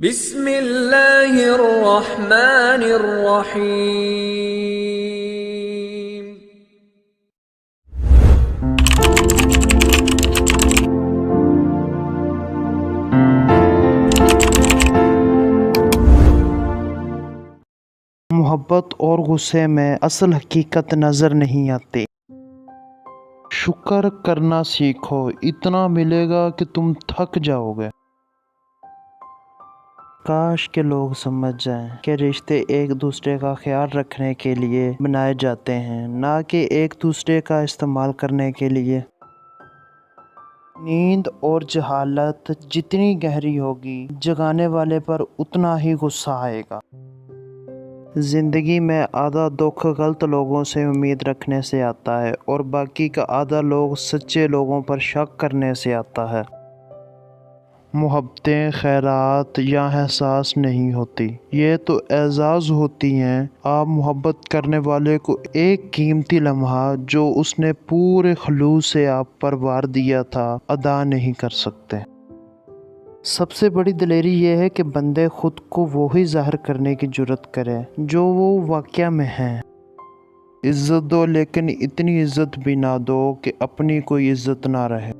بسم اللہ الرحمن الرحیم۔ محبت اور غصے میں اصل حقیقت نظر نہیں آتی۔ شکر کرنا سیکھو، اتنا ملے گا کہ تم تھک جاؤ گے۔ کاش کہ لوگ سمجھ جائیں کہ رشتے ایک دوسرے کا خیال رکھنے کے لیے بنائے جاتے ہیں، نہ کہ ایک دوسرے کا استعمال کرنے کے لیے۔ نیند اور جہالت جتنی گہری ہوگی، جگانے والے پر اتنا ہی غصہ آئے گا۔ زندگی میں آدھا دکھ غلط لوگوں سے امید رکھنے سے آتا ہے اور باقی کا آدھا لوگ سچے لوگوں پر شک کرنے سے آتا ہے۔ محبتیں خیرات یا احساس نہیں ہوتی، یہ تو اعزاز ہوتی ہیں۔ آپ محبت کرنے والے کو ایک قیمتی لمحہ جو اس نے پورے خلوص سے آپ پر وار دیا تھا ادا نہیں کر سکتے۔ سب سے بڑی دلیری یہ ہے کہ بندے خود کو وہی ظاہر کرنے کی جرات کرے جو وہ واقعہ میں ہیں۔ عزت دو، لیکن اتنی عزت بھی نہ دو کہ اپنی کوئی عزت نہ رہے۔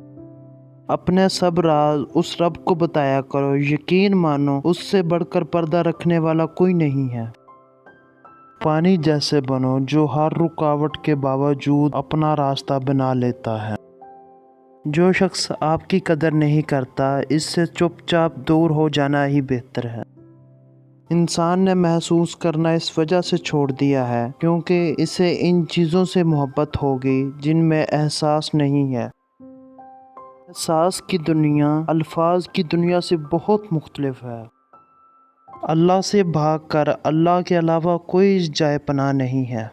اپنے سب راز اس رب کو بتایا کرو، یقین مانو اس سے بڑھ کر پردہ رکھنے والا کوئی نہیں ہے۔ پانی جیسے بنو جو ہر رکاوٹ کے باوجود اپنا راستہ بنا لیتا ہے۔ جو شخص آپ کی قدر نہیں کرتا، اس سے چپ چاپ دور ہو جانا ہی بہتر ہے۔ انسان نے محسوس کرنا اس وجہ سے چھوڑ دیا ہے کیونکہ اسے ان چیزوں سے محبت ہوگی جن میں احساس نہیں ہے۔ احساس کی دنیا الفاظ کی دنیا سے بہت مختلف ہے۔ اللہ سے بھاگ کر اللہ کے علاوہ کوئی جائے پناہ نہیں ہے۔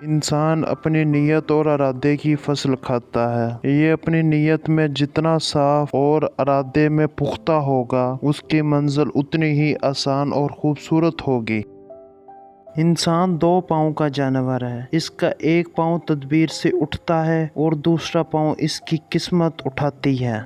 انسان اپنی نیت اور ارادے کی فصل کھاتا ہے۔ یہ اپنی نیت میں جتنا صاف اور ارادے میں پختہ ہوگا، اس کی منزل اتنی ہی آسان اور خوبصورت ہوگی۔ انسان دو پاؤں کا جانور ہے، اس کا ایک پاؤں تدبیر سے اٹھتا ہے اور دوسرا پاؤں اس کی قسمت اٹھاتی ہے۔